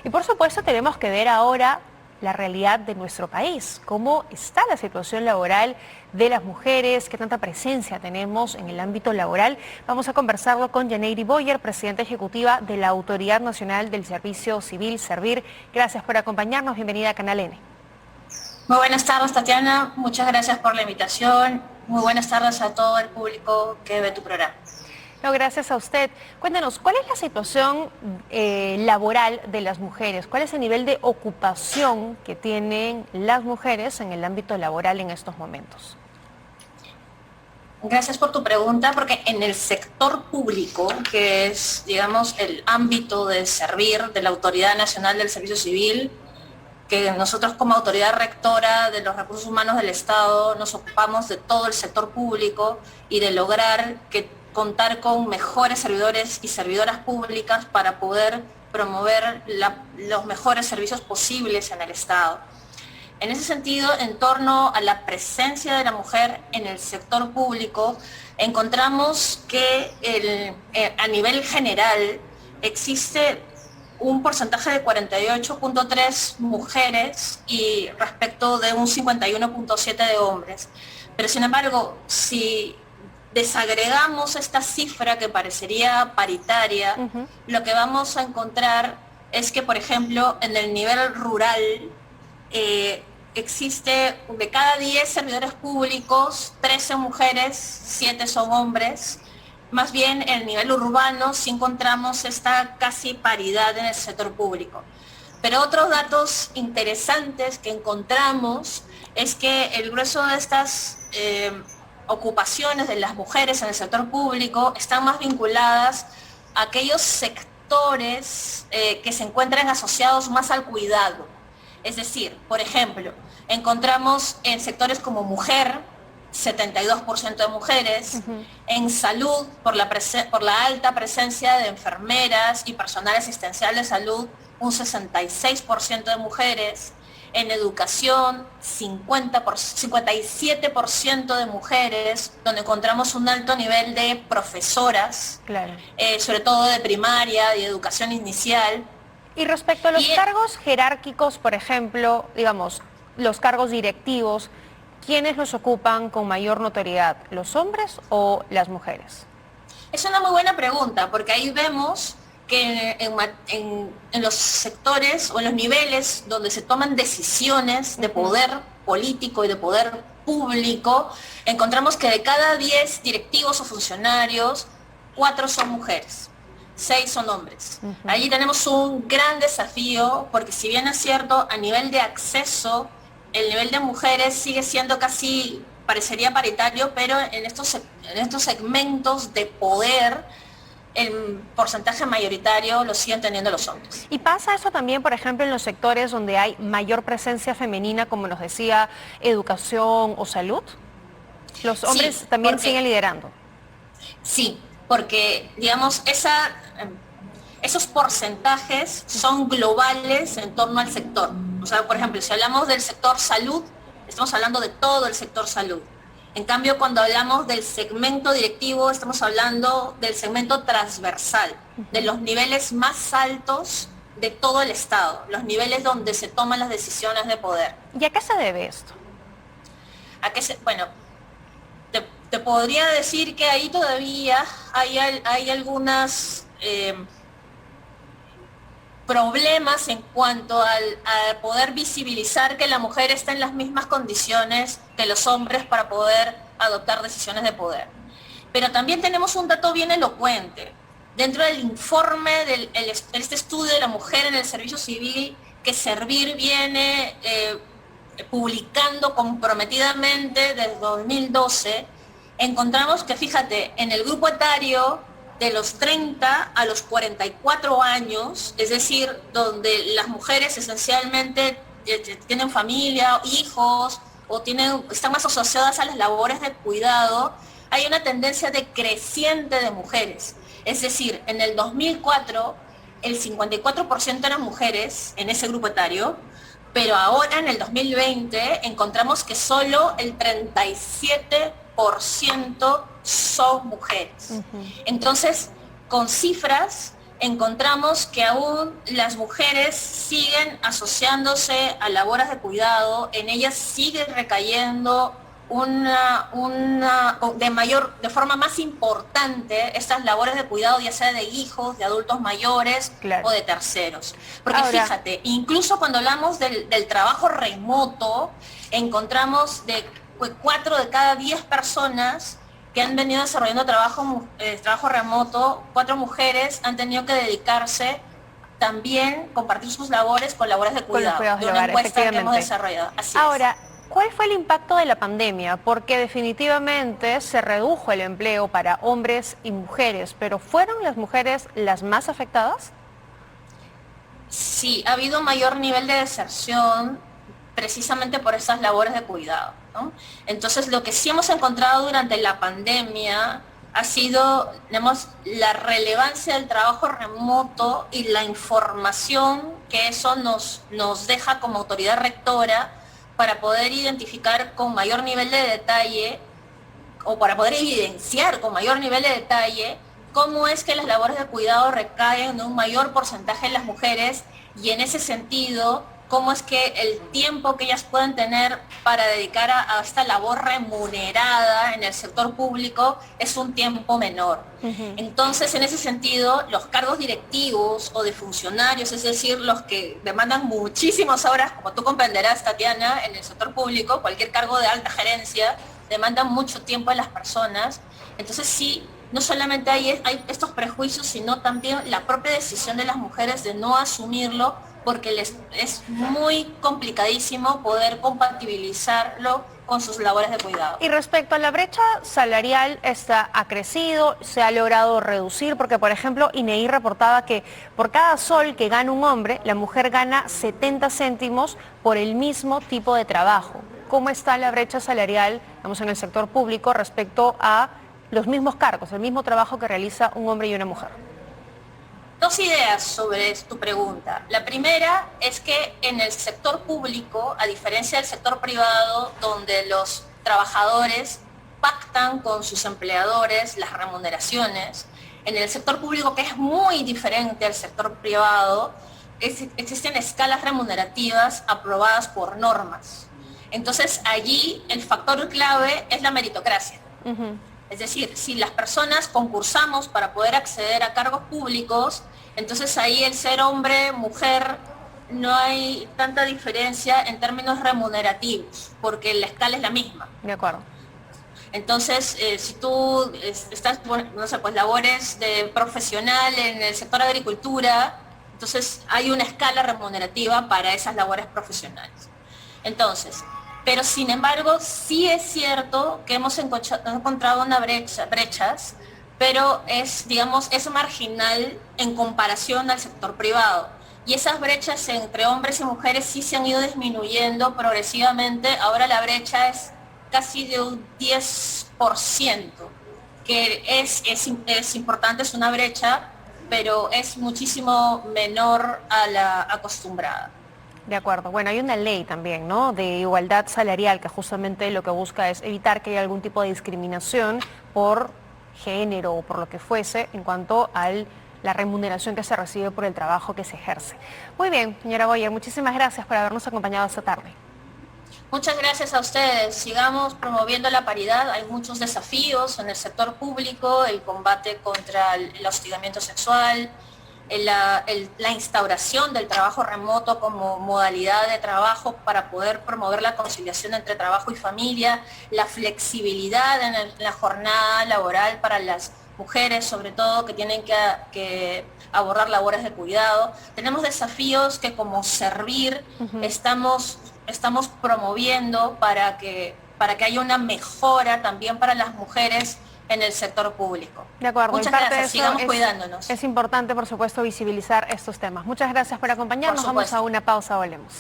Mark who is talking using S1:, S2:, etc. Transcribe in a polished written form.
S1: Y por supuesto tenemos que ver ahora la realidad de nuestro país, cómo está la situación laboral de las mujeres, qué tanta presencia tenemos en el ámbito laboral. Vamos a conversarlo con Yaneiri Boyer, presidenta ejecutiva de la Autoridad Nacional del Servicio Civil, Servir. Gracias por acompañarnos, bienvenida a Canal N.
S2: Muy buenas tardes, Tatiana. Muchas gracias por la invitación. Muy buenas tardes a todo el público que ve tu programa.
S1: No, gracias a usted. Cuéntanos, ¿cuál es la situación laboral de las mujeres? ¿Cuál es el nivel de ocupación que tienen las mujeres en el ámbito laboral en estos momentos?
S2: Gracias por tu pregunta, porque en el sector público, que es, digamos, el ámbito de servir de la Autoridad Nacional del Servicio Civil, que nosotros como autoridad rectora de los recursos humanos del Estado nos ocupamos de todo el sector público y de lograr contar con mejores servidores y servidoras públicas para poder promover los mejores servicios posibles en el Estado. En ese sentido, en torno a la presencia de la mujer en el sector público, encontramos que a nivel general existe un porcentaje de 48.3 mujeres y respecto de un 51.7 de hombres. Pero sin embargo, si desagregamos esta cifra que parecería paritaria, lo que vamos a encontrar es que, por ejemplo, en el nivel rural existe de cada 10 servidores públicos, 13 mujeres, 7 son hombres. Más bien en el nivel urbano sí encontramos esta casi paridad en el sector público. Pero otros datos interesantes que encontramos es que el grueso de estas ocupaciones de las mujeres en el sector público están más vinculadas a aquellos sectores que se encuentran asociados más al cuidado. Es decir, por ejemplo, encontramos en sectores como mujer, 72% de mujeres, en salud, por la alta presencia de enfermeras y personal asistencial de salud, un 66% de mujeres, en educación, 57% de mujeres, donde encontramos un alto nivel de profesoras,
S1: claro.
S2: Sobre todo de primaria y educación inicial.
S1: Y respecto a los cargos jerárquicos, por ejemplo, digamos, los cargos directivos, ¿quiénes los ocupan con mayor notoriedad, los hombres o las mujeres?
S2: Es una muy buena pregunta, porque ahí vemos que en los sectores o en los niveles donde se toman decisiones de poder político y de poder público, encontramos que de cada 10 directivos o funcionarios, 4 son mujeres, 6 son hombres. Allí tenemos un gran desafío, porque si bien es cierto, a nivel de acceso, el nivel de mujeres sigue siendo casi, parecería paritario, pero en estos segmentos de poder, el porcentaje mayoritario lo siguen teniendo los hombres.
S1: ¿Y pasa eso también, por ejemplo, en los sectores donde hay mayor presencia femenina, como nos decía, educación o salud? ¿Los hombres sí, también siguen liderando?
S2: Sí, porque, digamos, esos porcentajes son globales en torno al sector. O sea, por ejemplo, si hablamos del sector salud, estamos hablando de todo el sector salud. En cambio, cuando hablamos del segmento directivo, estamos hablando del segmento transversal, de los niveles más altos de todo el Estado, los niveles donde se toman las decisiones de poder.
S1: ¿Y a qué se debe esto?
S2: Bueno, te podría decir que ahí todavía hay algunas problemas en cuanto a poder visibilizar que la mujer está en las mismas condiciones que los hombres para poder adoptar decisiones de poder. Pero también tenemos un dato bien elocuente. Dentro del informe de este estudio de la mujer en el servicio civil, que Servir viene publicando comprometidamente desde 2012, encontramos que, fíjate, en el grupo etario de los 30 a los 44 años, es decir, donde las mujeres esencialmente tienen familia, hijos, o están más asociadas a las labores de cuidado, hay una tendencia decreciente de mujeres. Es decir, en el 2004 el 54% eran mujeres en ese grupo etario, pero ahora en el 2020 encontramos que solo el 37% son mujeres. Entonces, con cifras encontramos que aún las mujeres siguen asociándose a labores de cuidado, en ellas sigue recayendo de forma más importante estas labores de cuidado, ya sea de hijos, de adultos mayores, claro, o de terceros. Porque ahora, fíjate, incluso cuando hablamos del trabajo remoto, encontramos de 4 de cada 10 personas que han venido desarrollando trabajo remoto, 4 mujeres han tenido que dedicarse también, compartir sus labores con labores de cuidado, de una encuesta que hemos desarrollado. Así
S1: ahora, ¿cuál fue el impacto de la pandemia? Porque definitivamente se redujo el empleo para hombres y mujeres, pero ¿fueron las mujeres las más afectadas?
S2: Sí, ha habido mayor nivel de deserción precisamente por esas labores de cuidado, ¿no? Entonces, lo que sí hemos encontrado durante la pandemia ha sido, digamos, la relevancia del trabajo remoto y la información que eso nos deja como autoridad rectora para poder identificar con mayor nivel de detalle o para poder evidenciar con mayor nivel de detalle cómo es que las labores de cuidado recaen en un mayor porcentaje en las mujeres y en ese sentido cómo es que el tiempo que ellas pueden tener para dedicar a esta labor remunerada en el sector público es un tiempo menor. Entonces, en ese sentido, los cargos directivos o de funcionarios, es decir, los que demandan muchísimas horas, como tú comprenderás, Tatiana, en el sector público, cualquier cargo de alta gerencia, demandan mucho tiempo a las personas. Entonces, sí, no solamente hay estos prejuicios, sino también la propia decisión de las mujeres de no asumirlo, porque les es muy complicadísimo poder compatibilizarlo con sus labores de cuidado.
S1: Y respecto a la brecha salarial, esta ha crecido, se ha logrado reducir, porque por ejemplo INEGI reportaba que por cada sol que gana un hombre, la mujer gana 70 céntimos por el mismo tipo de trabajo. ¿Cómo está la brecha salarial, digamos, en el sector público respecto a los mismos cargos, el mismo trabajo que realiza un hombre y una mujer?
S2: 2 ideas sobre tu pregunta. La primera es que en el sector público, a diferencia del sector privado, donde los trabajadores pactan con sus empleadores las remuneraciones, en el sector público, que es muy diferente al sector privado, existen escalas remunerativas aprobadas por normas. Entonces, allí el factor clave es la meritocracia. Es decir, si las personas concursamos para poder acceder a cargos públicos, entonces ahí el ser hombre, mujer, no hay tanta diferencia en términos remunerativos, porque la escala es la misma.
S1: De acuerdo.
S2: Entonces, si tú estás, no sé, pues labores de profesional en el sector agricultura, entonces hay una escala remunerativa para esas labores profesionales. Entonces, pero sin embargo, sí es cierto que hemos encontrado brechas, pero es marginal en comparación al sector privado. Y esas brechas entre hombres y mujeres sí se han ido disminuyendo progresivamente. Ahora la brecha es casi de un 10%, que es importante, es una brecha, pero es muchísimo menor a la acostumbrada.
S1: De acuerdo. Bueno, hay una ley también, ¿no?, de igualdad salarial que justamente lo que busca es evitar que haya algún tipo de discriminación por género o por lo que fuese en cuanto a la remuneración que se recibe por el trabajo que se ejerce. Muy bien, señora Boyer, muchísimas gracias por habernos acompañado esta tarde.
S2: Muchas gracias a ustedes. Sigamos promoviendo la paridad. Hay muchos desafíos en el sector público, el combate contra el hostigamiento sexual, la instauración del trabajo remoto como modalidad de trabajo para poder promover la conciliación entre trabajo y familia, la flexibilidad en la jornada laboral para las mujeres, sobre todo, que tienen que abordar labores de cuidado. Tenemos desafíos que como Servir estamos promoviendo para que haya una mejora también para las mujeres en el sector público.
S1: De acuerdo.
S2: Muchas gracias, sigamos cuidándonos.
S1: Es importante, por supuesto, visibilizar estos temas. Muchas gracias por acompañarnos. Vamos a una pausa, volvemos.